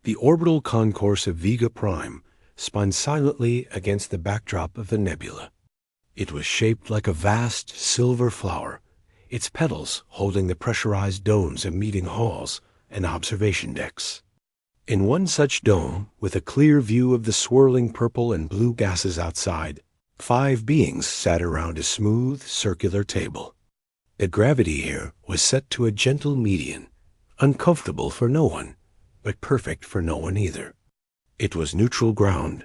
The orbital concourse of Vega Prime spun silently against the backdrop of the nebula. It was shaped like a vast silver flower, its petals holding the pressurized domes of meeting halls and observation decks. In one such dome, with a clear view of the swirling purple and blue gases outside, 5 beings sat around a smooth, circular table. The gravity here was set to a gentle median, uncomfortable for no one, but perfect for no one either. It was neutral ground.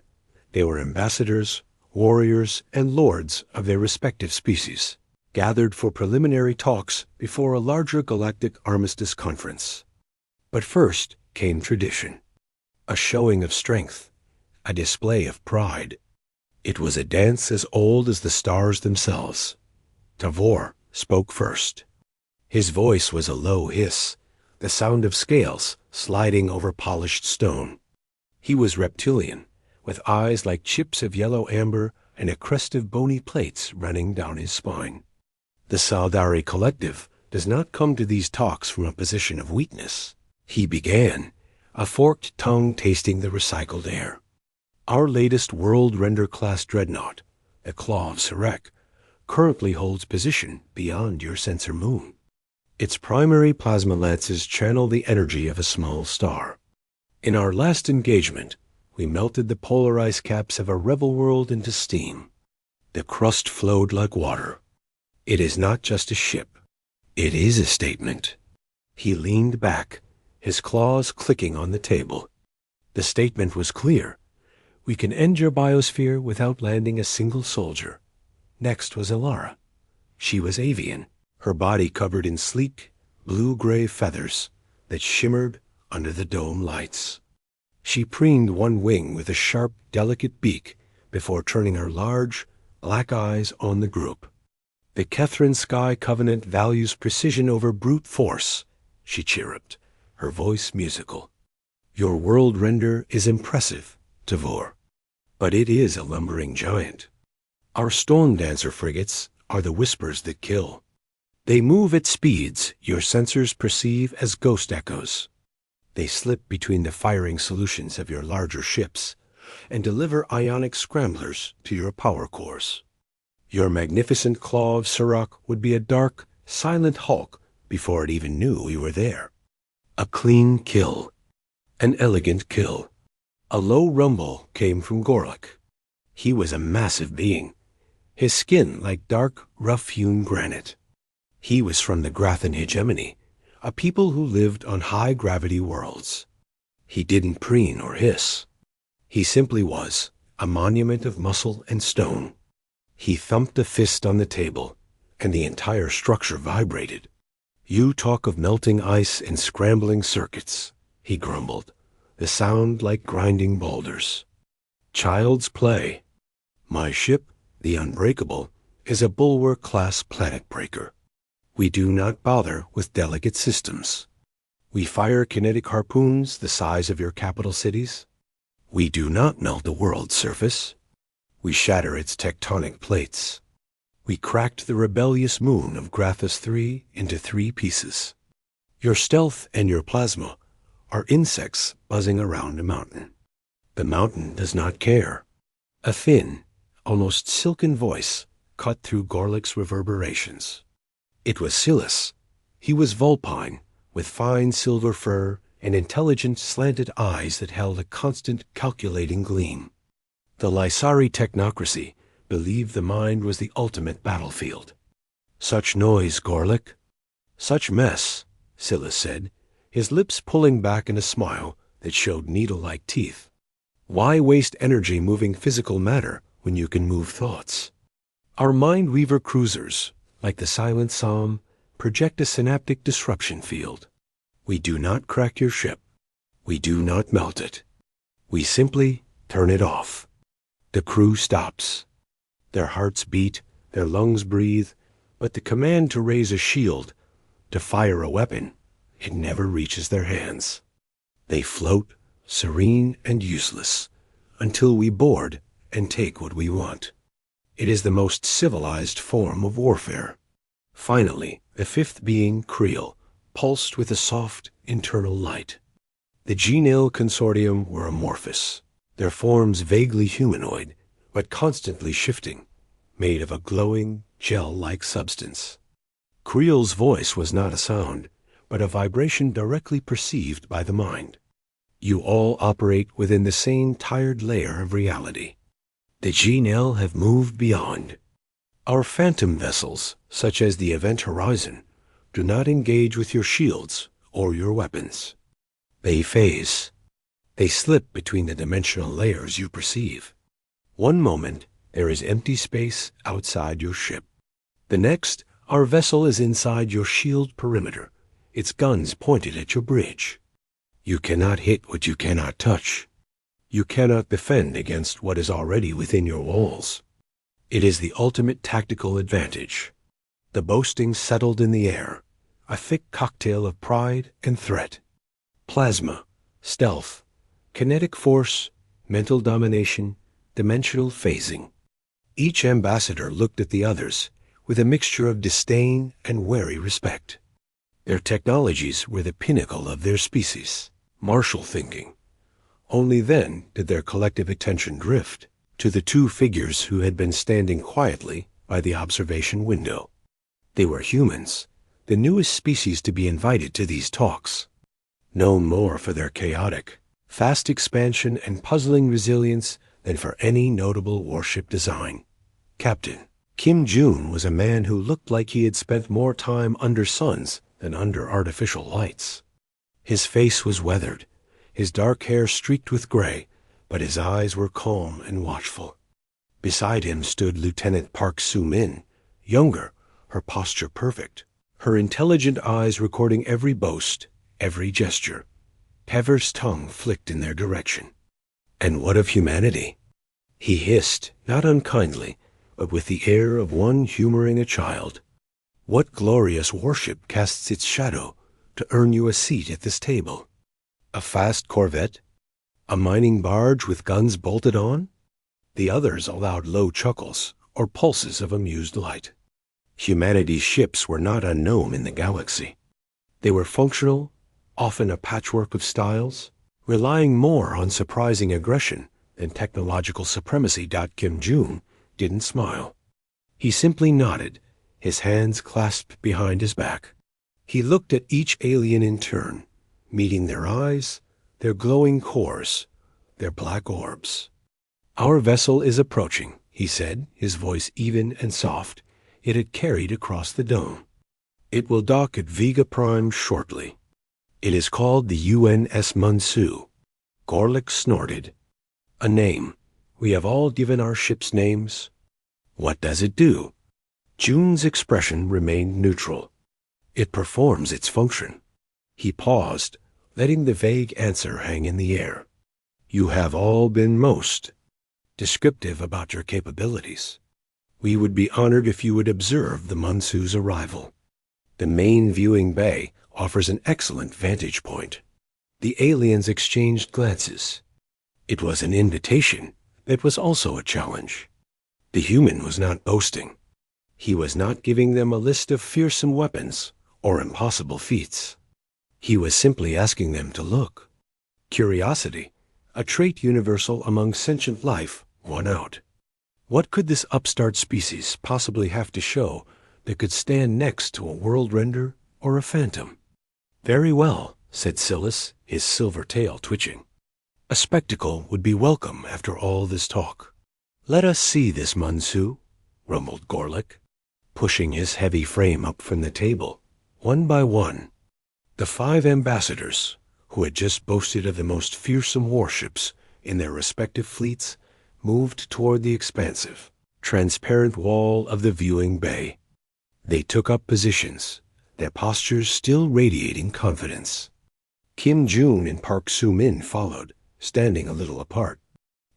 They were ambassadors, warriors, and lords of their respective species, gathered for preliminary talks before a larger galactic armistice conference. But first came tradition, a showing of strength, a display of pride. It was a dance as old as the stars themselves. Tavor spoke first. His voice was a low hiss, the sound of scales sliding over polished stone. He was reptilian, with eyes like chips of yellow amber and a crest of bony plates running down his spine. The Saldari Collective does not come to these talks from a position of weakness. He began, a forked tongue tasting the recycled air. Our latest World Render-class dreadnought, the Claw of Sarek, currently holds position beyond your sensor moon. Its primary plasma lances channel the energy of a small star. In our last engagement, we melted the polar ice caps of a rebel world into steam. The crust flowed like water. It is not just a ship. It is a statement. He leaned back, his claws clicking on the table. The statement was clear. We can end your biosphere without landing a single soldier. Next was Ilara. She was avian, her body covered in sleek, blue-gray feathers that shimmered under the dome lights. She preened one wing with a sharp, delicate beak before turning her large, black eyes on the group. The Kethran Sky Covenant values precision over brute force, she chirruped, her voice musical. Your world render is impressive, Tavor, but it is a lumbering giant. Our Storm Dancer frigates are the whispers that kill. They move at speeds your sensors perceive as ghost echoes. They slip between the firing solutions of your larger ships and deliver ionic scramblers to your power cores. Your magnificent Claw of Sarek would be a dark, silent hulk before it even knew we were there. A clean kill. An elegant kill. A low rumble came from Gorlick. He was a massive being, his skin like dark, rough-hewn granite. He was from the Grathan hegemony, a people who lived on high-gravity worlds. He didn't preen or hiss. He simply was, a monument of muscle and stone. He thumped a fist on the table, and the entire structure vibrated. You talk of melting ice and scrambling circuits, he grumbled, the sound like grinding boulders. Child's play. My ship, the Unbreakable, is a Bulwark-class planet breaker. We do not bother with delicate systems. We fire kinetic harpoons the size of your capital cities. We do not melt the world's surface. We shatter its tectonic plates. We cracked the rebellious moon of Grathus III into 3 pieces. Your stealth and your plasma are insects buzzing around a mountain. The mountain does not care. A thin, almost silken voice cut through Gorlick's reverberations. It was Silas. He was vulpine, with fine silver fur and intelligent slanted eyes that held a constant calculating gleam. The Lysari technocracy believed the mind was the ultimate battlefield. Such noise, Gorlick. Such mess, Silas said, his lips pulling back in a smile that showed needle-like teeth. Why waste energy moving physical matter when you can move thoughts? Our Mind-Weaver cruisers, like the Silent Psalm, project a synaptic disruption field. We do not crack your ship. We do not melt it. We simply turn it off. The crew stops. Their hearts beat, their lungs breathe, but the command to raise a shield, to fire a weapon, it never reaches their hands. They float, serene and useless, until we board and take what we want. It is the most civilized form of warfare. Finally, the 5th being, Creel, pulsed with a soft internal light. The Genil Consortium were amorphous, their forms vaguely humanoid, but constantly shifting, made of a glowing, gel-like substance. Creel's voice was not a sound, but a vibration directly perceived by the mind. You all operate within the same tired layer of reality. The Genil have moved beyond. Our phantom vessels, such as the Event Horizon, do not engage with your shields or your weapons. They phase. They slip between the dimensional layers you perceive. One moment, there is empty space outside your ship. The next, our vessel is inside your shield perimeter, its guns pointed at your bridge. You cannot hit what you cannot touch. You cannot defend against what is already within your walls. It is the ultimate tactical advantage. The boasting settled in the air, a thick cocktail of pride and threat. Plasma, stealth, kinetic force, mental domination, dimensional phasing. Each ambassador looked at the others with a mixture of disdain and wary respect. Their technologies were the pinnacle of their species, martial thinking. Only then did their collective attention drift to the two figures who had been standing quietly by the observation window. They were humans, the newest species to be invited to these talks, known more for their chaotic, fast expansion and puzzling resilience than for any notable warship design. Captain Kim Jun was a man who looked like he had spent more time under suns than under artificial lights. His face was weathered, his dark hair streaked with gray, but his eyes were calm and watchful. Beside him stood Lieutenant Park Soo-min, younger, her posture perfect, her intelligent eyes recording every boast, every gesture. Hever's tongue flicked in their direction. And what of humanity? He hissed, not unkindly, but with the air of one humoring a child. What glorious warship casts its shadow to earn you a seat at this table? A fast corvette? A mining barge with guns bolted on? The others allowed low chuckles or pulses of amused light. Humanity's ships were not unknown in the galaxy. They were functional, often a patchwork of styles, relying more on surprising aggression than technological supremacy. Kim Jun didn't smile. He simply nodded, his hands clasped behind his back. He looked at each alien in turn, meeting their eyes, their glowing cores, their black orbs. Our vessel is approaching, he said, his voice even and soft. It had carried across the dome. It will dock at Vega Prime shortly. It is called the UNS Munsu. Gorlick snorted. A name. We have all given our ships names. What does it do? Jun's expression remained neutral. It performs its function. He paused, letting the vague answer hang in the air. You have all been most descriptive about your capabilities. We would be honored if you would observe the Munsu's arrival. The main viewing bay offers an excellent vantage point. The aliens exchanged glances. It was an invitation that was also a challenge. The human was not boasting. He was not giving them a list of fearsome weapons or impossible feats. He was simply asking them to look. Curiosity, a trait universal among sentient life, won out. What could this upstart species possibly have to show that could stand next to a world render or a phantom? Very well, said Silas, his silver tail twitching. A spectacle would be welcome after all this talk. Let us see this Munsu, rumbled Gorlick, pushing his heavy frame up from the table. One by one, the 5 ambassadors, who had just boasted of the most fearsome warships in their respective fleets, moved toward the expansive, transparent wall of the viewing bay. They took up positions, their postures still radiating confidence. Kim Jun and Park Soo-min followed, standing a little apart.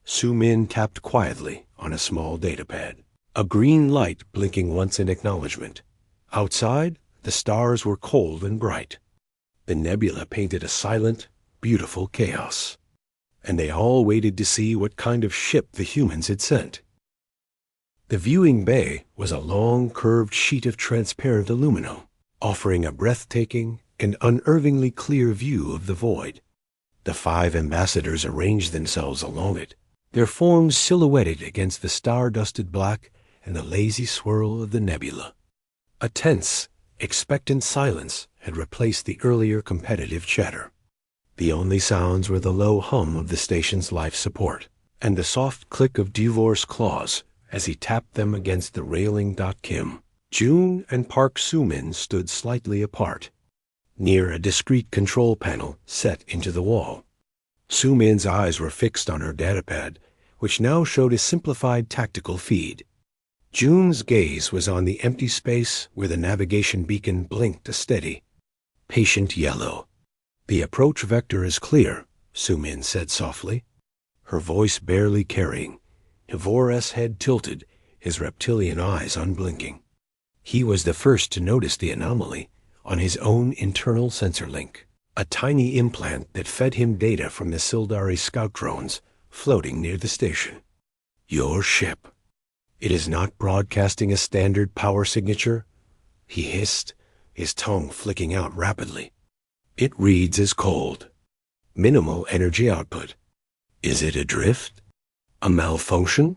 Soo-min tapped quietly on a small datapad, a green light blinking once in acknowledgement. Outside, the stars were cold and bright. The nebula painted a silent, beautiful chaos. And they all waited to see what kind of ship the humans had sent. The viewing bay was a long, curved sheet of transparent aluminum, offering a breathtaking and unervingly clear view of the void. The 5 ambassadors arranged themselves along it, their forms silhouetted against the star-dusted black and the lazy swirl of the nebula. A tense, expectant silence had replaced the earlier competitive chatter. The only sounds were the low hum of the station's life support and the soft click of Duvor's claws as he tapped them against the railing. Kim, June, and Park Soo-min stood slightly apart, near a discrete control panel set into the wall. Soo-min's eyes were fixed on her datapad, which now showed a simplified tactical feed. June's gaze was on the empty space where the navigation beacon blinked a steady, patient yellow. "The approach vector is clear," Soo-min said softly, her voice barely carrying. Dvor's head tilted, his reptilian eyes unblinking. He was the first to notice the anomaly on his own internal sensor link, a tiny implant that fed him data from the Sildari scout drones floating near the station. "Your ship. It is not broadcasting a standard power signature," he hissed, his tongue flicking out rapidly. "It reads as cold. Minimal energy output. Is it adrift? A malfunction?"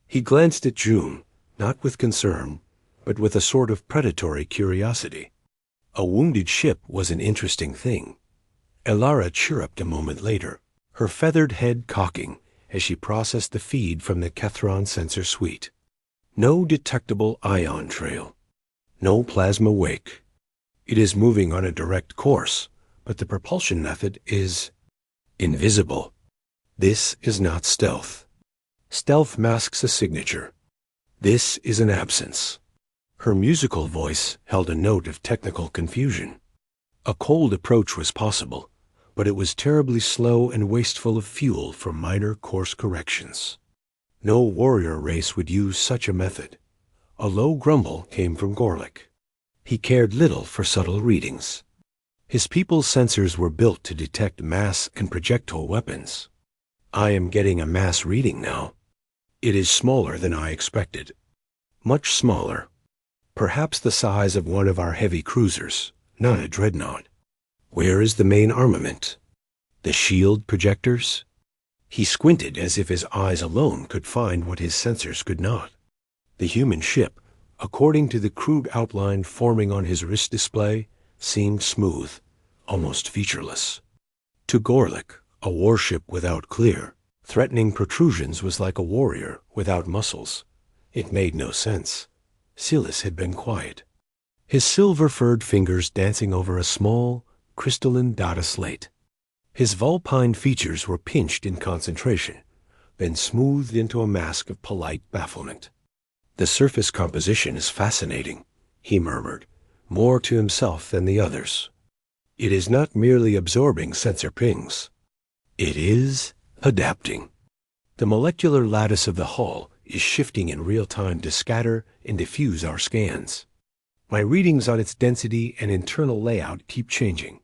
He glanced at June, not with concern, but with a sort of predatory curiosity. A wounded ship was an interesting thing. Elara chirruped a moment later, her feathered head cocking as she processed the feed from the Kethron sensor suite. No detectable ion trail. No plasma wake. It is moving on a direct course, but the propulsion method is invisible. This is not stealth. Stealth masks a signature. This is an absence. Her musical voice held a note of technical confusion. A cold approach was possible, but it was terribly slow and wasteful of fuel for minor course corrections. No warrior race would use such a method. A low grumble came from Gorlick. He cared little for subtle readings. His people's sensors were built to detect mass and projectile weapons. "I am getting a mass reading now. It is smaller than I expected. Much smaller. Perhaps the size of one of our heavy cruisers, not a dreadnought. Where is the main armament? The shield projectors?" He squinted as if his eyes alone could find what his sensors could not. The human ship, according to the crude outline forming on his wrist display, seemed smooth, almost featureless. To Gorlick, a warship without clear, threatening protrusions was like a warrior without muscles. It made no sense. Silas had been quiet, his silver-furred fingers dancing over a small, crystalline data slate. His vulpine features were pinched in concentration, then smoothed into a mask of polite bafflement. "The surface composition is fascinating," he murmured, more to himself than the others. "It is not merely absorbing sensor pings. It is adapting. The molecular lattice of the hull is shifting in real time to scatter and diffuse our scans. My readings on its density and internal layout keep changing.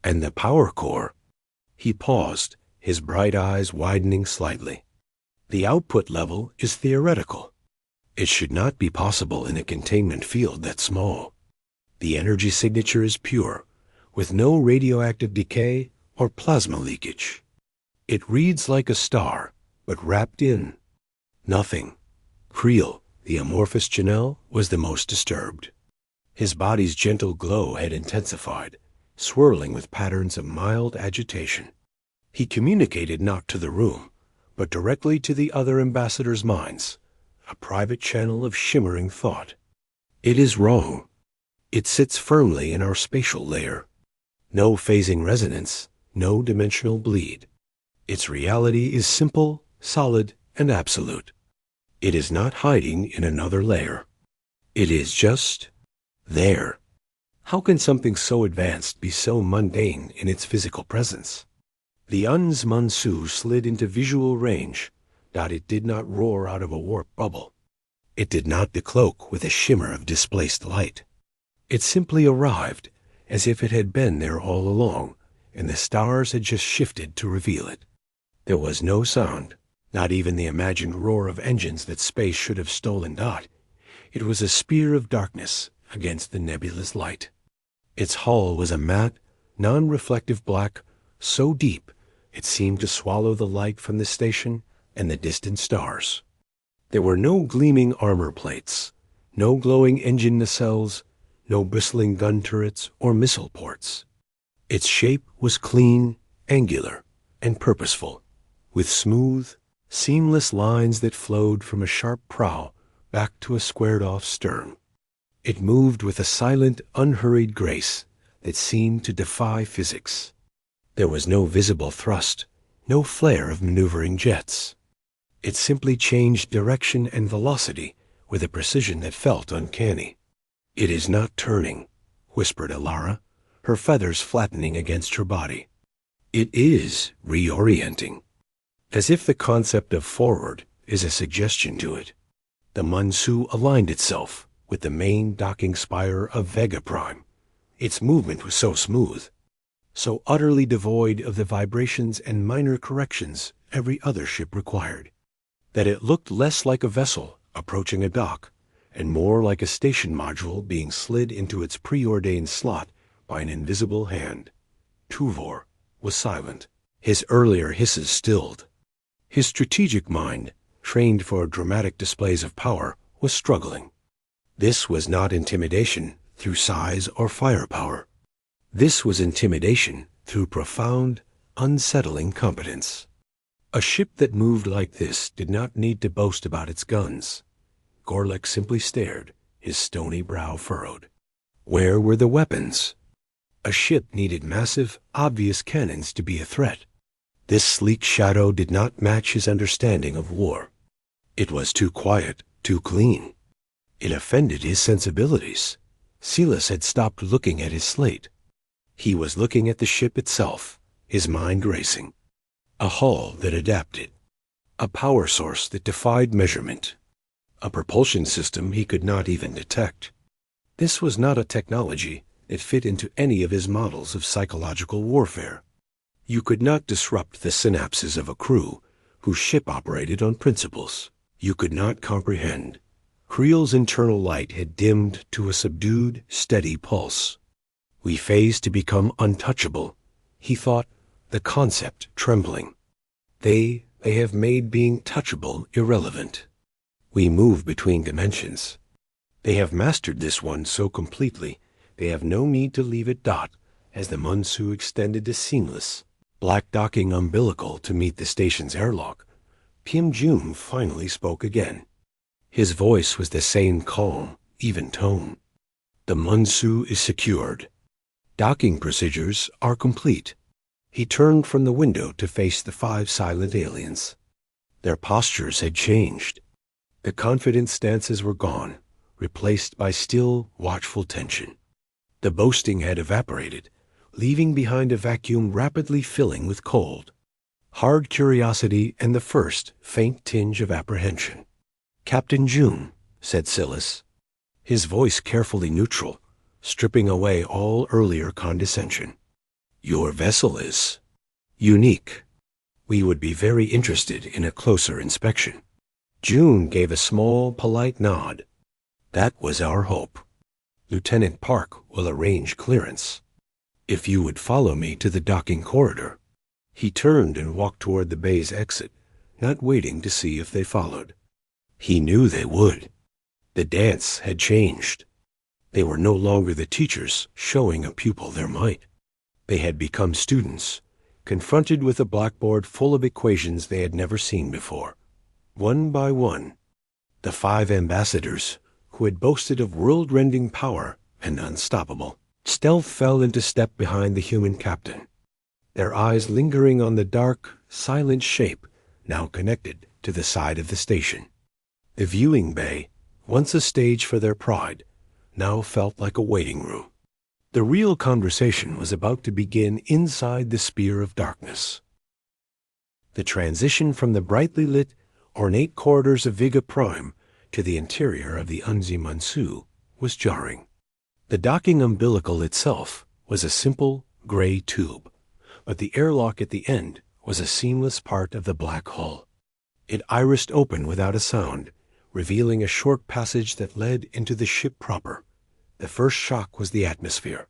And the power core." He paused, his bright eyes widening slightly. "The output level is theoretical. It should not be possible in a containment field that small. The energy signature is pure, with no radioactive decay or plasma leakage. It reads like a star, but wrapped in nothing." Creel, the amorphous Janelle, was the most disturbed. His body's gentle glow had intensified, swirling with patterns of mild agitation. He communicated not to the room, but directly to the other ambassadors' minds, a private channel of shimmering thought. "It is wrong. It sits firmly in our spatial layer. No phasing resonance, no dimensional bleed. Its reality is simple, solid, and absolute. It is not hiding in another layer. It is just there. How can something so advanced be so mundane in its physical presence?" The Un's Mansu slid into visual range, that it did not roar out of a warp bubble. It did not decloak with a shimmer of displaced light. It simply arrived, as if it had been there all along, and the stars had just shifted to reveal it. There was no sound, not even the imagined roar of engines that space should have stolen. It was a spear of darkness against the nebulous light. Its hull was a matte, non-reflective black, so deep It seemed to swallow the light from the station and the distant stars. There were no gleaming armor plates, no glowing engine nacelles, no bristling gun turrets or missile ports. Its shape was clean, angular, and purposeful, with smooth, seamless lines that flowed from a sharp prow back to a squared-off stern. It moved with a silent, unhurried grace that seemed to defy physics. There was no visible thrust, no flare of maneuvering jets. It simply changed direction and velocity with a precision that felt uncanny. "It is not turning," whispered Alara, her feathers flattening against her body. "It is reorienting." As if the concept of forward is a suggestion to it, the Mansu aligned itself with the main docking spire of Vega Prime. Its movement was so smooth, so utterly devoid of the vibrations and minor corrections every other ship required, that it looked less like a vessel approaching a dock and more like a station module being slid into its preordained slot by an invisible hand. Tuvor was silent, his earlier hisses stilled. His strategic mind, trained for dramatic displays of power, was struggling. This was not intimidation through size or firepower. This was intimidation through profound, unsettling competence. A ship that moved like this did not need to boast about its guns. Gorlick simply stared, his stony brow furrowed. Where were the weapons? A ship needed massive, obvious cannons to be a threat. This sleek shadow did not match his understanding of war. It was too quiet, too clean. It offended his sensibilities. Silas had stopped looking at his slate. He was looking at the ship itself, his mind racing. A hull that adapted. A power source that defied measurement. A propulsion system he could not even detect. This was not a technology that fit into any of his models of psychological warfare. You could not disrupt the synapses of a crew whose ship operated on principles. You could not comprehend. Creel's internal light had dimmed to a subdued, steady pulse. We phased to become untouchable, he thought, the concept trembling. They have made being touchable irrelevant. We move between dimensions. They have mastered this one so completely, they have no need to leave it dot, as the Mansu extended the seamless, black docking umbilical to meet the station's airlock. Pim Jun finally spoke again. His voice was the same calm, even tone. "The Mansu is secured. Docking procedures are complete." He turned from the window to face the 5 silent aliens. Their postures had changed. The confident stances were gone, replaced by still, watchful tension. The boasting had evaporated, leaving behind a vacuum rapidly filling with cold, hard curiosity and the first faint tinge of apprehension. "Captain Jun," said Silas, his voice carefully neutral, stripping away all earlier condescension. "Your vessel is unique. We would be very interested in a closer inspection." Jun gave a small, polite nod. "That was our hope. Lieutenant Park will arrange clearance. If you would follow me to the docking corridor." He turned and walked toward the bay's exit, not waiting to see if they followed. He knew they would. The dance had changed. They were no longer the teachers showing a pupil their might. They had become students, confronted with a blackboard full of equations they had never seen before. One by one, the 5 ambassadors, who had boasted of world-rending power and unstoppable, stealth fell into step behind the human captain, their eyes lingering on the dark, silent shape now connected to the side of the station. The viewing bay, once a stage for their pride, now felt like a waiting room. The real conversation was about to begin inside the spear of darkness. The transition from the brightly lit, ornate corridors of Vega Prime to the interior of the Unzi Mansu was jarring. The docking umbilical itself was a simple, gray tube, but the airlock at the end was a seamless part of the black hull. It irised open without a sound, revealing a short passage that led into the ship proper. The first shock was the atmosphere.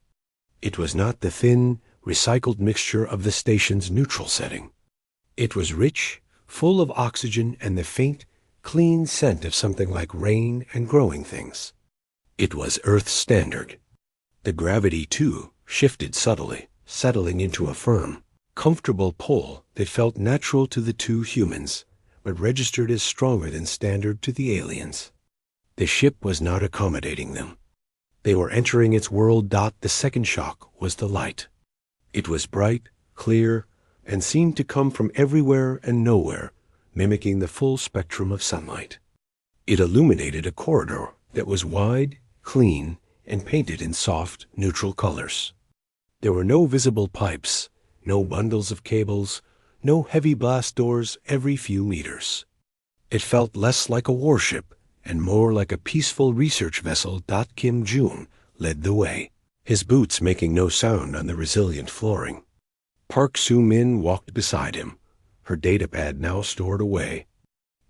It was not the thin, recycled mixture of the station's neutral setting. It was rich, full of oxygen and the faint, clean scent of something like rain and growing things. It was Earth standard. The gravity, too, shifted subtly, settling into a firm, comfortable pull that felt natural to the two humans, but registered as stronger than standard to the aliens. The ship was not accommodating them. They were entering its world. The second shock was the light. It was bright, clear, and seemed to come from everywhere and nowhere, mimicking the full spectrum of sunlight. It illuminated a corridor that was wide, clean, and painted in soft, neutral colors. There were no visible pipes, no bundles of cables, no heavy blast doors every few meters. It felt less like a warship and more like a peaceful research vessel. Kim June led the way, his boots making no sound on the resilient flooring. Park Soo-min walked beside him, her datapad now stored away.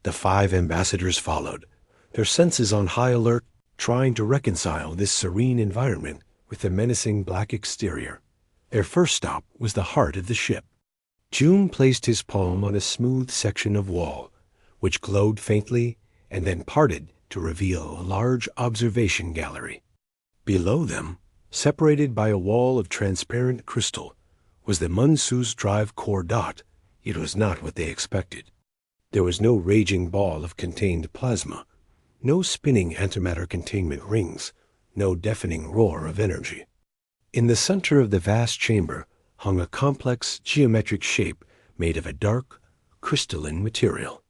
The 5 ambassadors followed, their senses on high alert, trying to reconcile this serene environment with the menacing black exterior. Their first stop was the heart of the ship. June placed his palm on a smooth section of wall, which glowed faintly and then parted to reveal a large observation gallery. Below them, separated by a wall of transparent crystal, was the Munsu's drive core. It was not what they expected. There was no raging ball of contained plasma, no spinning antimatter containment rings, no deafening roar of energy. In the center of the vast chamber hung a complex geometric shape made of a dark, crystalline material.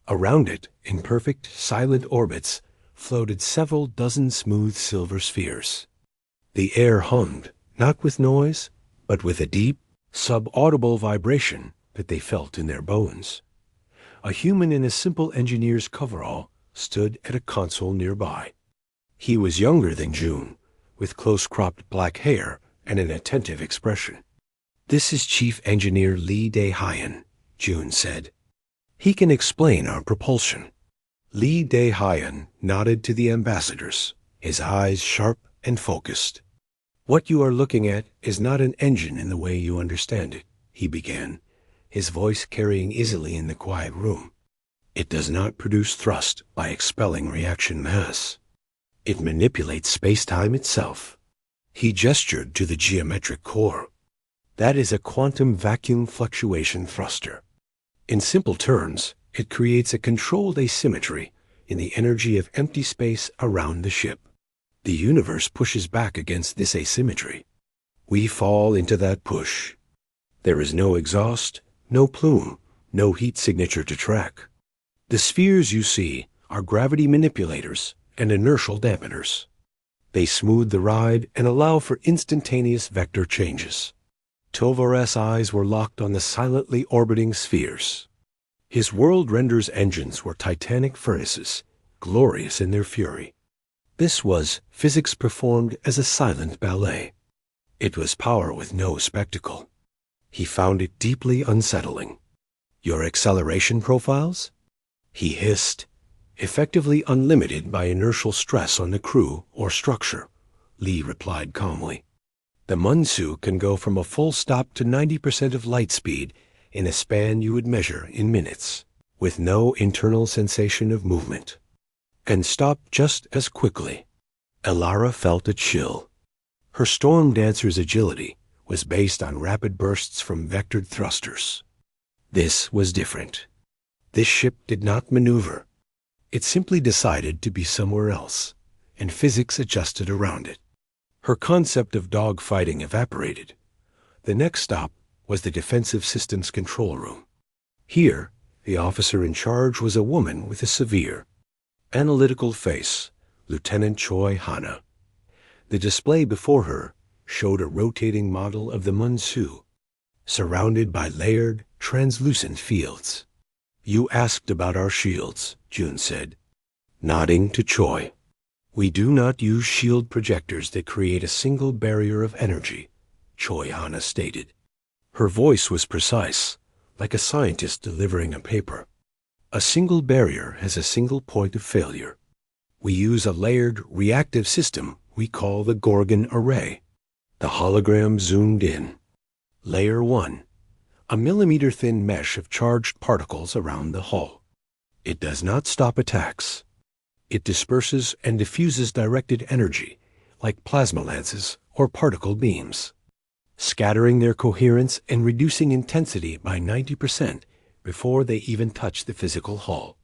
Around it, in perfect, silent orbits, floated several dozen smooth silver spheres. The air hummed, not with noise, but with a deep, sub-audible vibration that they felt in their bones. A human in a simple engineer's coverall stood at a console nearby. He was younger than June, with close-cropped black hair and an attentive expression. "This is Chief Engineer Lee Dae-hyun," June said. "He can explain our propulsion." Lee Dae-hyun nodded to the ambassadors, his eyes sharp and focused. "What you are looking at is not an engine in the way you understand it," he began, his voice carrying easily in the quiet room. "It does not produce thrust by expelling reaction mass. It manipulates space-time itself." He gestured to the geometric core. "That is a quantum vacuum fluctuation thruster. In simple terms, it creates a controlled asymmetry in the energy of empty space around the ship. The universe pushes back against this asymmetry. We fall into that push. There is no exhaust, no plume, no heat signature to track. The spheres you see are gravity manipulators and inertial dampeners. They smooth the ride and allow for instantaneous vector changes." Tovar's eyes were locked on the silently orbiting spheres. His world render's engines were titanic furnaces, glorious in their fury. This was physics performed as a silent ballet. It was power with no spectacle. He found it deeply unsettling. "Your acceleration profiles?" he hissed. "Effectively unlimited by inertial stress on the crew or structure," Lee replied calmly. "The Munsu can go from a full stop to 90% of light speed in a span you would measure in minutes, with no internal sensation of movement. Can stop just as quickly." Elara felt a chill. Her storm dancer's agility was based on rapid bursts from vectored thrusters. This was different. This ship did not maneuver. It simply decided to be somewhere else, and physics adjusted around it. Her concept of dogfighting evaporated. The next stop was the defensive systems control room. Here, the officer in charge was a woman with a severe, analytical face, Lieutenant Choi Hana. The display before her showed a rotating model of the Munsu, surrounded by layered, translucent fields. "You asked about our shields," June said, nodding to Choi. "We do not use shield projectors that create a single barrier of energy," Choi Hana stated. Her voice was precise, like a scientist delivering a paper. "A single barrier has a single point of failure. We use a layered, reactive system we call the Gorgon Array." The hologram zoomed in. Layer 1, a millimeter-thin mesh of charged particles around the hull. It does not stop attacks. It disperses and diffuses directed energy, like plasma lances or particle beams, scattering their coherence and reducing intensity by 90% before they even touch the physical hull.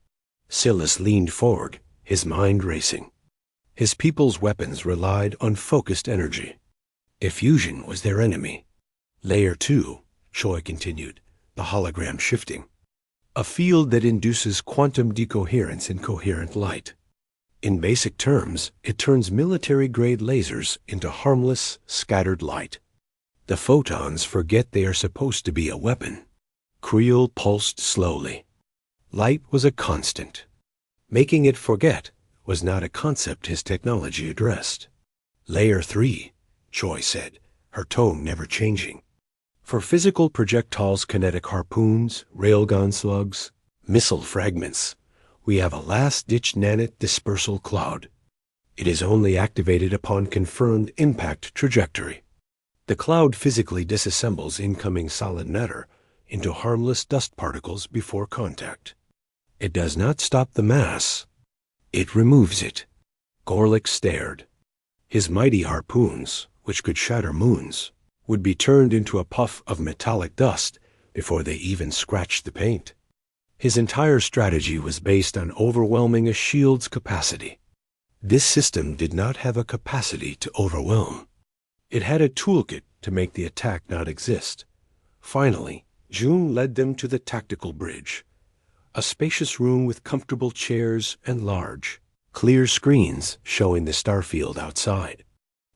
Silas leaned forward, his mind racing. His people's weapons relied on focused energy. Effusion was their enemy. Layer 2, Choi continued, the hologram shifting. A field that induces quantum decoherence in coherent light. In basic terms, it turns military-grade lasers into harmless, scattered light. The photons forget they are supposed to be a weapon. Creel pulsed slowly. Light was a constant. Making it forget was not a concept his technology addressed. Layer 3, Choi said, her tone never changing. For physical projectiles, kinetic harpoons, railgun slugs, missile fragments, we have a last-ditch nanite dispersal cloud. It is only activated upon confirmed impact trajectory. The cloud physically disassembles incoming solid matter into harmless dust particles before contact. It does not stop the mass. It removes it. Gorlick stared. His mighty harpoons, which could shatter moons, would be turned into a puff of metallic dust before they even scratched the paint. His entire strategy was based on overwhelming a shield's capacity. This system did not have a capacity to overwhelm. It had a toolkit to make the attack not exist. Finally, June led them to the tactical bridge, a spacious room with comfortable chairs and large, clear screens showing the starfield outside.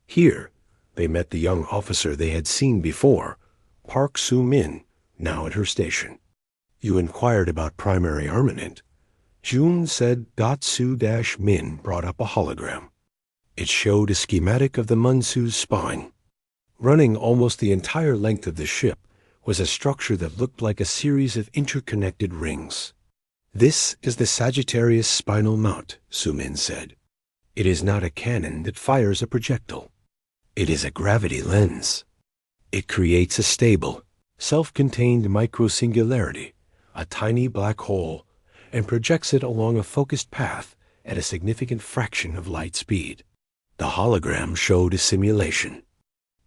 Here, they met the young officer they had seen before, Park Soo-min, now at her station. You inquired about primary armament. June said Soo-min brought up a hologram. It showed a schematic of the Munsu's spine. Running almost the entire length of the ship was a structure that looked like a series of interconnected rings. This is the Sagittarius spinal mount, Soo-min said. It is not a cannon that fires a projectile. It is a gravity lens. It creates a stable, self-contained microsingularity, a tiny black hole, and projects it along a focused path at a significant fraction of light speed. The hologram showed a simulation.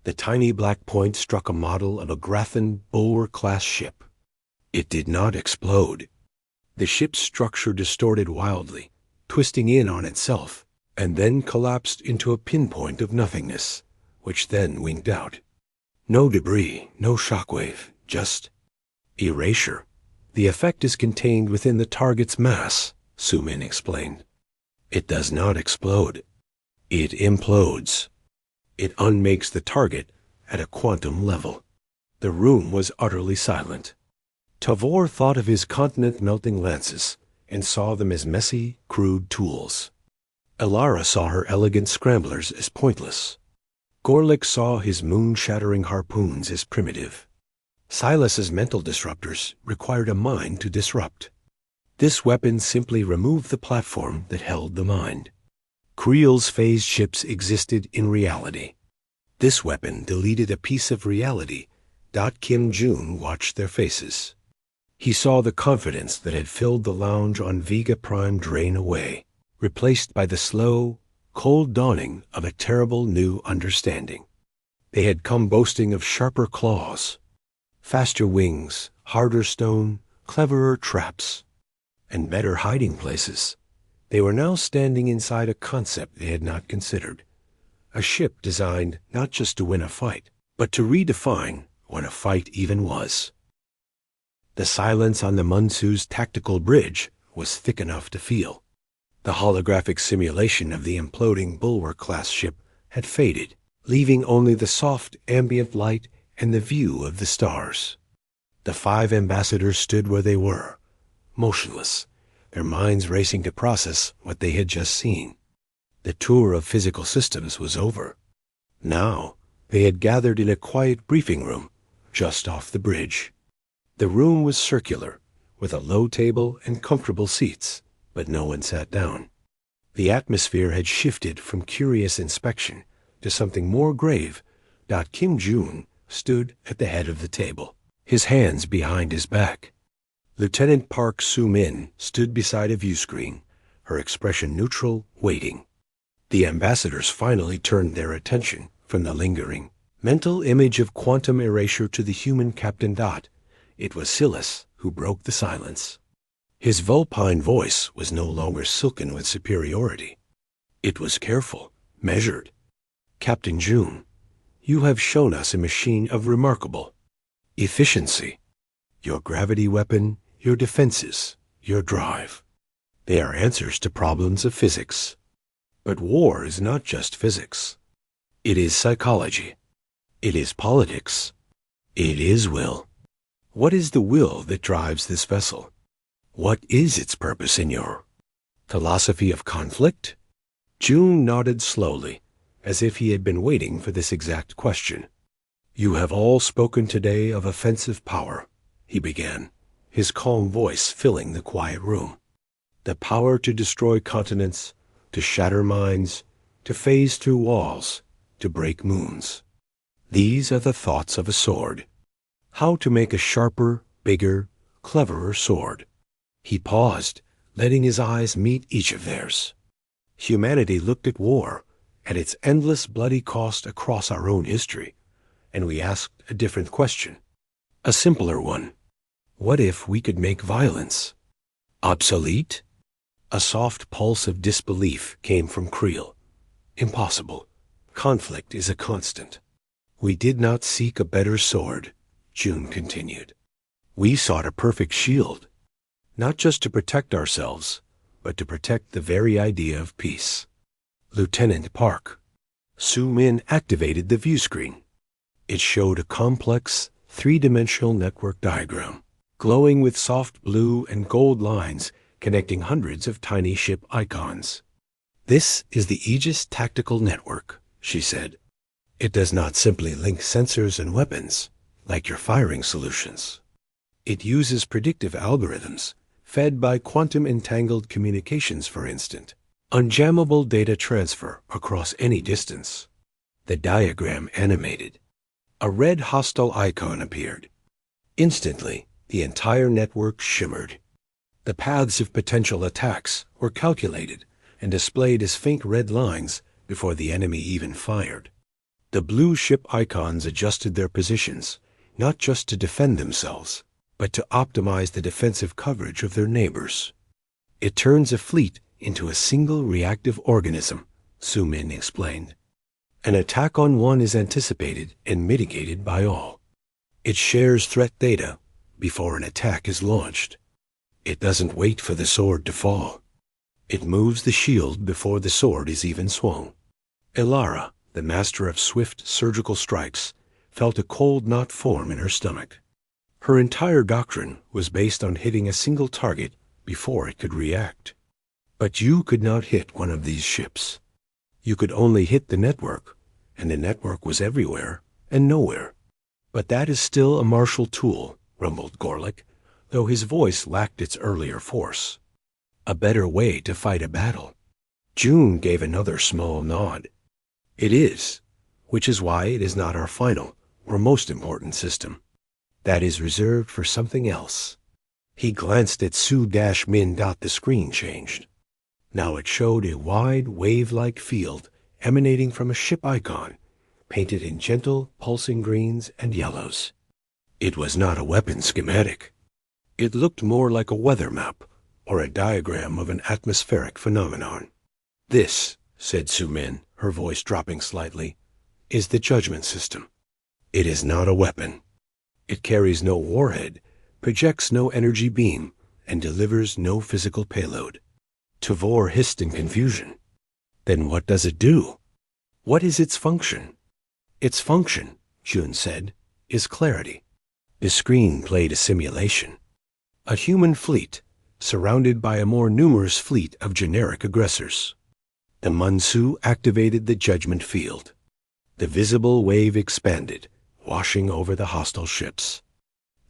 The tiny black point struck a model of a Grafton Bulwer-class ship. It did not explode. The ship's structure distorted wildly, twisting in on itself, and then collapsed into a pinpoint of nothingness, which then winked out. No debris, no shockwave, just erasure. The effect is contained within the target's mass, Soo-min explained. It does not explode. It implodes. It unmakes the target at a quantum level. The room was utterly silent. Tavor thought of his continent-melting lances and saw them as messy, crude tools. Elara saw her elegant scramblers as pointless. Gorlick saw his moon-shattering harpoons as primitive. Silas's mental disruptors required a mind to disrupt. This weapon simply removed the platform that held the mind. Creel's phased ships existed in reality. This weapon deleted a piece of reality. Kim June watched their faces. He saw the confidence that had filled the lounge on Vega Prime drain away, replaced by the slow, cold dawning of a terrible new understanding. They had come boasting of sharper claws, faster wings, harder stone, cleverer traps, and better hiding places. They were now standing inside a concept they had not considered. A ship designed not just to win a fight, but to redefine what a fight even was. The silence on the Munsu's tactical bridge was thick enough to feel. The holographic simulation of the imploding Bulwer-class ship had faded, leaving only the soft ambient light and the view of the stars. The 5 ambassadors stood where they were, motionless, their minds racing to process what they had just seen. The tour of physical systems was over. Now they had gathered in a quiet briefing room just off the bridge. The room was circular, with a low table and comfortable seats, but no one sat down. The atmosphere had shifted from curious inspection to something more grave. Kim June stood at the head of the table, his hands behind his back. Lieutenant Park Soo-min stood beside a view screen, her expression neutral, waiting. The ambassadors finally turned their attention from the lingering mental image of quantum erasure to the human Captain Dot. It was Silas who broke the silence. His vulpine voice was no longer silken with superiority. It was careful, measured. Captain June, you have shown us a machine of remarkable efficiency. Your gravity weapon, your defenses, your drive. They are answers to problems of physics. But war is not just physics. It is psychology. It is politics. It is will. What is the will that drives this vessel? What is its purpose in your philosophy of conflict? June nodded slowly, as if he had been waiting for this exact question. You have all spoken today of offensive power, he began, his calm voice filling the quiet room. The power to destroy continents, to shatter minds, to phase through walls, to break moons. These are the thoughts of a sword. How to make a sharper, bigger, cleverer sword. He paused, letting his eyes meet each of theirs. Humanity looked at war, at its endless bloody cost across our own history, and we asked a different question, a simpler one. What if we could make violence obsolete? A soft pulse of disbelief came from Creel. Impossible. Conflict is a constant. We did not seek a better sword, June continued. We sought a perfect shield, not just to protect ourselves, but to protect the very idea of peace. Lieutenant Park Soo-min activated the view screen. It showed a complex, three-dimensional network diagram, glowing with soft blue and gold lines connecting hundreds of tiny ship icons. This is the Aegis Tactical Network, she said. It does not simply link sensors and weapons, like your firing solutions. It uses predictive algorithms, fed by quantum-entangled communications, for instance. Unjammable data transfer across any distance. The diagram animated. A red hostile icon appeared. Instantly, the entire network shimmered. The paths of potential attacks were calculated and displayed as faint red lines before the enemy even fired. The blue ship icons adjusted their positions, not just to defend themselves, but to optimize the defensive coverage of their neighbors. It turns a fleet into a single reactive organism, Soo-min explained. An attack on one is anticipated and mitigated by all. It shares threat data before an attack is launched. It doesn't wait for the sword to fall. It moves the shield before the sword is even swung. Elara, the master of swift surgical strikes, felt a cold knot form in her stomach. Her entire doctrine was based on hitting a single target before it could react. But you could not hit one of these ships. You could only hit the network, and the network was everywhere and nowhere. But that is still a martial tool, rumbled Gorlick, though his voice lacked its earlier force. A better way to fight a battle. June gave another small nod. It is, which is why it is not our final or most important system. That is reserved for something else. He glanced at Soo-min. The screen changed. Now it showed a wide, wave-like field emanating from a ship icon, painted in gentle, pulsing greens and yellows. It was not a weapon schematic. It looked more like a weather map or a diagram of an atmospheric phenomenon. This, said Soo-min, her voice dropping slightly, is the judgment system. It is not a weapon. It carries no warhead, projects no energy beam, and delivers no physical payload. Tavor hissed in confusion. Then what does it do? What is its function? Its function, June said, is clarity. The screen played a simulation. A human fleet, surrounded by a more numerous fleet of generic aggressors. The Mansu activated the judgment field. The visible wave expanded, washing over the hostile ships.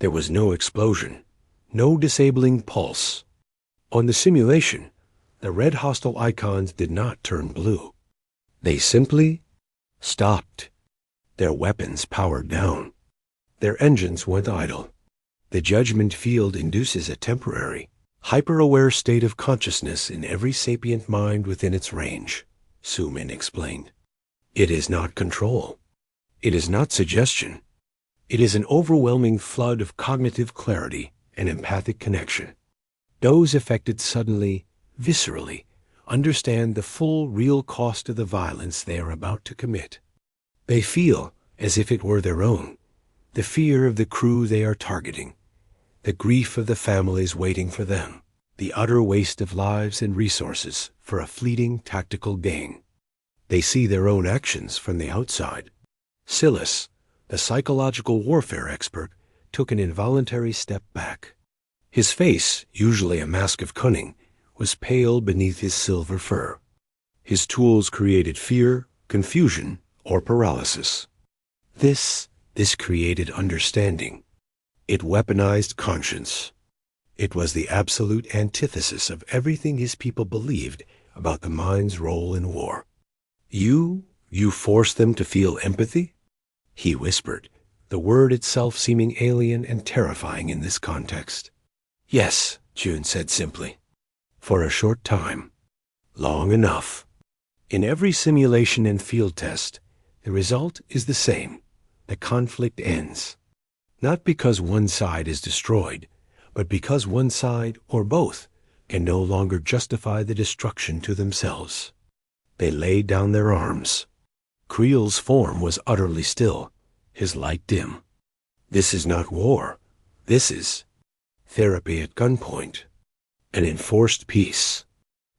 There was no explosion, no disabling pulse. On the simulation, the red hostile icons did not turn blue. They simply stopped, their weapons powered down. Their engines went idle. The judgment field induces a temporary, hyper-aware state of consciousness in every sapient mind within its range, Su Min explained. It is not control. It is not suggestion. It is an overwhelming flood of cognitive clarity and empathic connection. Those affected suddenly, viscerally, understand the full, real cost of the violence they are about to commit. They feel as if it were their own, the fear of the crew they are targeting, the grief of the families waiting for them, the utter waste of lives and resources for a fleeting tactical gain. They see their own actions from the outside. Silas, the psychological warfare expert, took an involuntary step back. His face, usually a mask of cunning, was pale beneath his silver fur. His tools created fear, confusion, or paralysis. This created understanding. It weaponized conscience. It was the absolute antithesis of everything his people believed about the mind's role in war. You force them to feel empathy? He whispered, the word itself seeming alien and terrifying in this context. Yes, June said simply. For a short time. Long enough. In every simulation and field test, the result is the same. The conflict ends. Not because one side is destroyed, but because one side, or both, can no longer justify the destruction to themselves. They laid down their arms. Creel's form was utterly still, his light dim. This is not war. This is therapy at gunpoint. An enforced peace.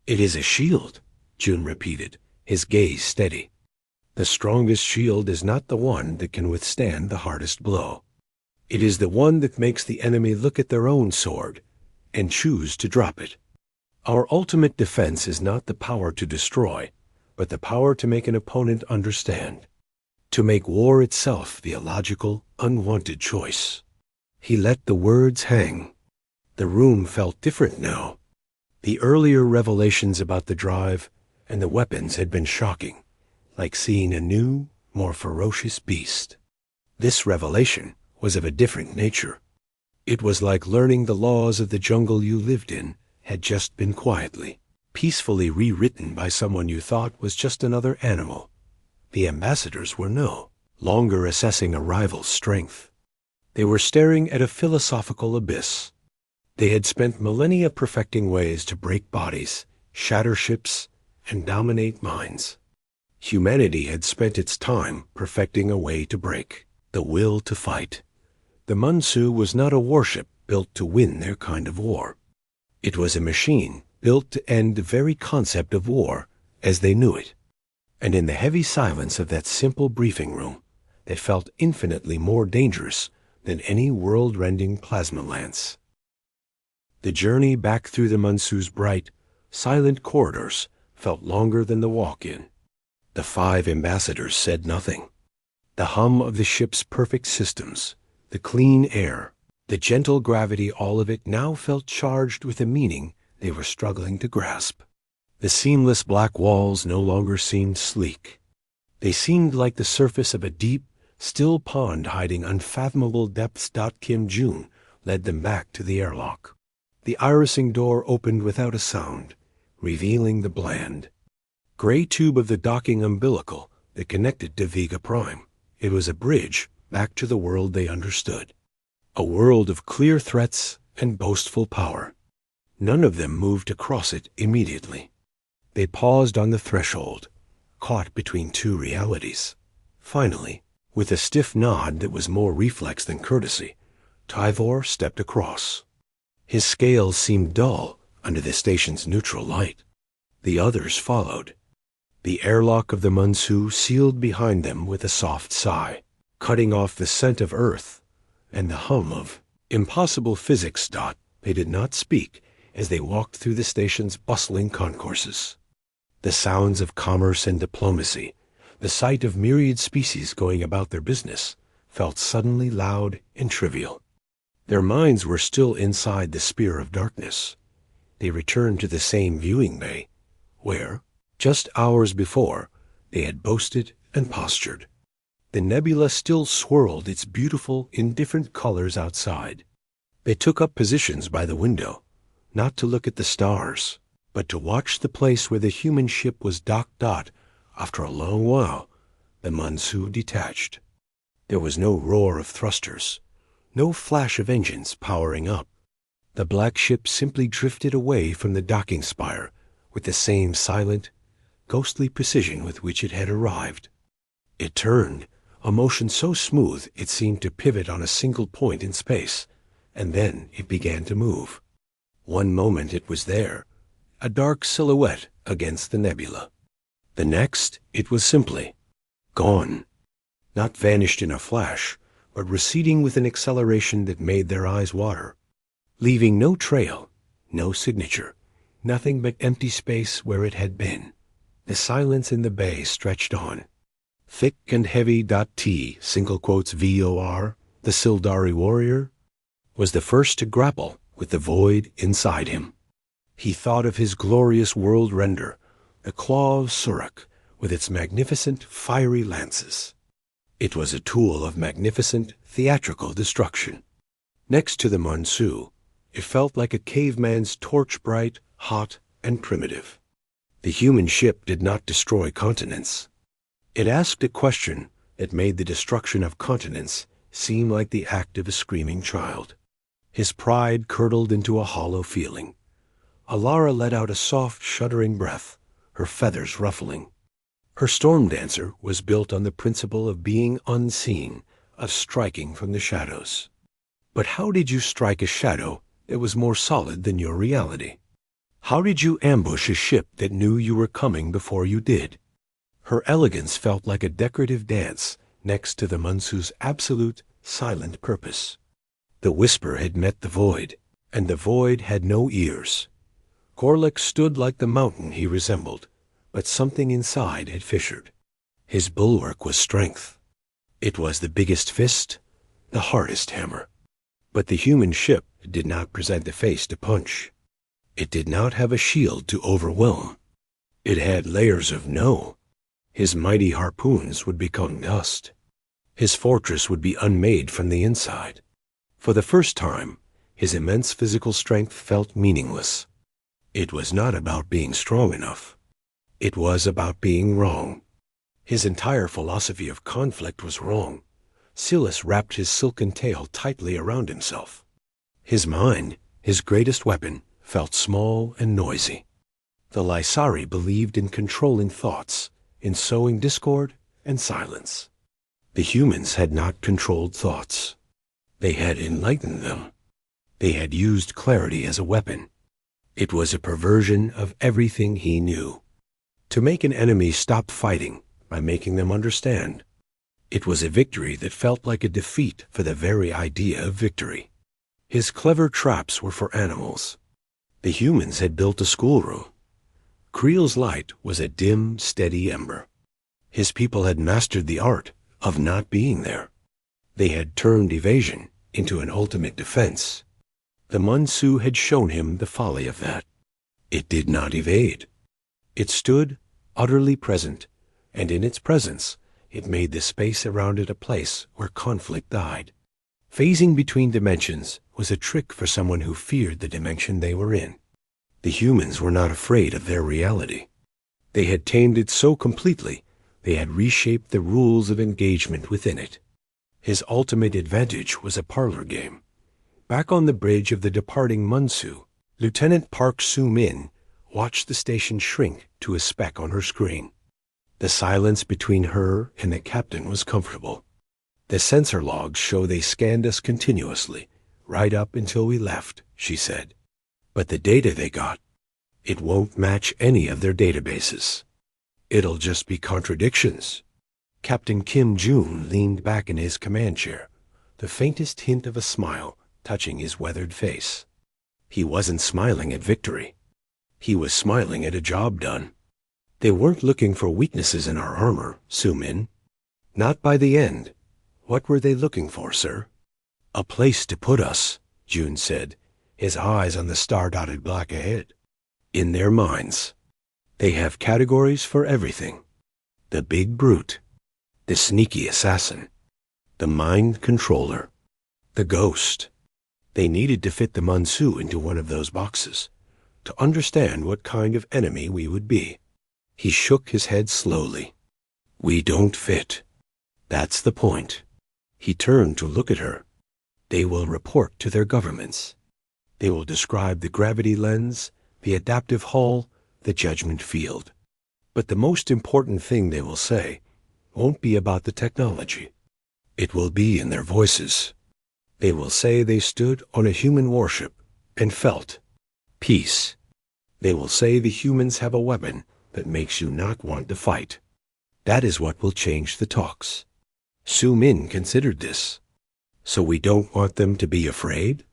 It is a shield, June repeated, his gaze steady. The strongest shield is not the one that can withstand the hardest blow. It is the one that makes the enemy look at their own sword and choose to drop it. Our ultimate defense is not the power to destroy, but the power to make an opponent understand, to make war itself the illogical, unwanted choice. He let the words hang. The room felt different now. The earlier revelations about the drive and the weapons had been shocking, like seeing a new, more ferocious beast. This revelation was of a different nature. It was like learning the laws of the jungle you lived in had just been quietly, peacefully rewritten by someone you thought was just another animal. The ambassadors were no longer assessing a rival's strength. They were staring at a philosophical abyss. They had spent millennia perfecting ways to break bodies, shatter ships, and dominate minds. Humanity had spent its time perfecting a way to break, the will to fight. The Mansu was not a warship built to win their kind of war. It was a machine built to end the very concept of war as they knew it. And in the heavy silence of that simple briefing room, they felt infinitely more dangerous than any world-rending plasma lance. The journey back through the Mansu's bright, silent corridors felt longer than the walk-in. The 5 ambassadors said nothing. The hum of the ship's perfect systems, the clean air, the gentle gravity, all of it now felt charged with a meaning they were struggling to grasp. The seamless black walls no longer seemed sleek. They seemed like the surface of a deep, still pond hiding unfathomable depths. Kim June led them back to the airlock. The irising door opened without a sound, revealing the bland gray tube of the docking umbilical that connected to Vega Prime. It was a bridge back to the world they understood, a world of clear threats and boastful power. None of them moved across it immediately. They paused on the threshold, caught between 2 realities. Finally, with a stiff nod that was more reflex than courtesy, Tyvor stepped across. His scales seemed dull under the station's neutral light. The others followed. The airlock of the Mansu sealed behind them with a soft sigh, cutting off the scent of earth and the hum of impossible physics. They did not speak as they walked through the station's bustling concourses. The sounds of commerce and diplomacy, the sight of myriad species going about their business, felt suddenly loud and trivial. Their minds were still inside the sphere of darkness. They returned to the same viewing bay, where, just hours before, they had boasted and postured. The nebula still swirled its beautiful, indifferent colors outside. They took up positions by the window, not to look at the stars, but to watch the place where the human ship was docked. After a long while, the Mansu detached. There was no roar of thrusters, no flash of engines powering up. The black ship simply drifted away from the docking spire with the same silent, ghostly precision with which it had arrived. It turned, a motion so smooth it seemed to pivot on a single point in space, and then it began to move. One moment it was there, a dark silhouette against the nebula. The next, it was simply gone. Not vanished in a flash, but receding with an acceleration that made their eyes water, leaving no trail, no signature, nothing but empty space where it had been. The silence in the bay stretched on. Thick and heavy. T, single quotes VOR, the Sildari warrior, was the first to grapple with the void inside him. He thought of his glorious world render, the claw of Surak, with its magnificent fiery lances. It was a tool of magnificent, theatrical destruction. Next to the Mansu, it felt like a caveman's torch-bright, hot, and primitive. The human ship did not destroy continents. It asked a question that made the destruction of continents seem like the act of a screaming child. His pride curdled into a hollow feeling. Alara let out a soft, shuddering breath, her feathers ruffling. Her storm dancer was built on the principle of being unseen, of striking from the shadows. But how did you strike a shadow that was more solid than your reality? How did you ambush a ship that knew you were coming before you did? Her elegance felt like a decorative dance next to the Mansu's absolute, silent purpose. The whisper had met the void, and the void had no ears. Gorlick stood like the mountain he resembled, but something inside had fissured. His bulwark was strength. It was the biggest fist, the hardest hammer. But the human ship did not present a face to punch. It did not have a shield to overwhelm. It had layers of no. His mighty harpoons would become dust. His fortress would be unmade from the inside. For the first time, his immense physical strength felt meaningless. It was not about being strong enough. It was about being wrong. His entire philosophy of conflict was wrong. Silas wrapped his silken tail tightly around himself. His mind, his greatest weapon, felt small and noisy. The Lysari believed in controlling thoughts, in sowing discord and silence. The humans had not controlled thoughts. They had enlightened them. They had used clarity as a weapon. It was a perversion of everything he knew. To make an enemy stop fighting by making them understand. It was a victory that felt like a defeat for the very idea of victory. His clever traps were for animals. The humans had built a schoolroom. Creel's light was a dim, steady ember. His people had mastered the art of not being there. They had turned evasion into an ultimate defense. The Mansu had shown him the folly of that. It did not evade. It stood utterly present, and in its presence, it made the space around it a place where conflict died. Phasing between dimensions was a trick for someone who feared the dimension they were in. The humans were not afraid of their reality. They had tamed it so completely, they had reshaped the rules of engagement within it. His ultimate advantage was a parlor game. Back on the bridge of the departing Mansu, Lieutenant Park Soo-min watched the station shrink to a speck on her screen. The silence between her and the captain was comfortable. The sensor logs show they scanned us continuously, right up until we left, she said. But the data they got, it won't match any of their databases. It'll just be contradictions. Captain Kim Jun leaned back in his command chair, the faintest hint of a smile touching his weathered face. He wasn't smiling at victory. He was smiling at a job done. They weren't looking for weaknesses in our armor, Soo-min. Not by the end. What were they looking for, sir? A place to put us, June said, his eyes on the star-dotted black ahead. In their minds. They have categories for everything. The big brute. the sneaky assassin, the mind controller, the ghost. They needed to fit the Mansu into one of those boxes, to understand what kind of enemy we would be. He shook his head slowly. We don't fit. That's the point. He turned to look at her. They will report to their governments. They will describe the gravity lens, the adaptive hull, the judgment field. But the most important thing they will say won't be about the technology. It will be in their voices. They will say they stood on a human warship and felt peace. They will say the humans have a weapon that makes you not want to fight. That is what will change the talks. Su Min considered this. So we don't want them to be afraid?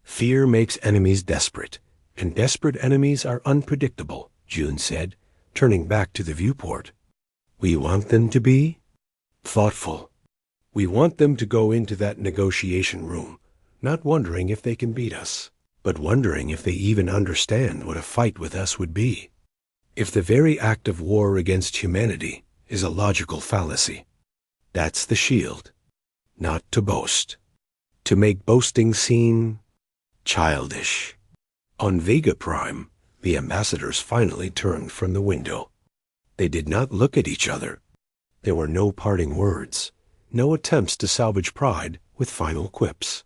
Fear makes enemies desperate, and desperate enemies are unpredictable, June said, turning back to the viewport. We want them to be thoughtful. We want them to go into that negotiation room, not wondering if they can beat us, but wondering if they even understand what a fight with us would be. If the very act of war against humanity is a logical fallacy, that's the shield. Not to boast. To make boasting seem childish. On Vega Prime, the ambassadors finally turned from the window. They did not look at each other. There were no parting words, no attempts to salvage pride with final quips.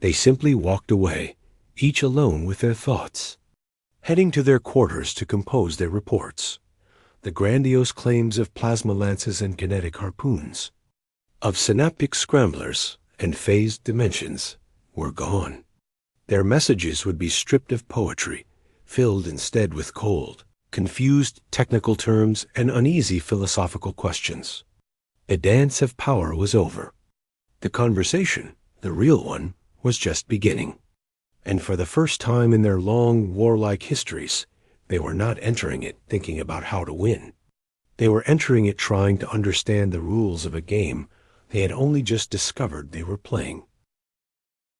They simply walked away, each alone with their thoughts, heading to their quarters to compose their reports. The grandiose claims of plasma lances and kinetic harpoons, of synaptic scramblers and phased dimensions, were gone. Their messages would be stripped of poetry, filled instead with cold, confused technical terms and uneasy philosophical questions. The dance of power was over. The conversation, the real one, was just beginning. And for the first time in their long, warlike histories, they were not entering it thinking about how to win. They were entering it trying to understand the rules of a game they had only just discovered they were playing.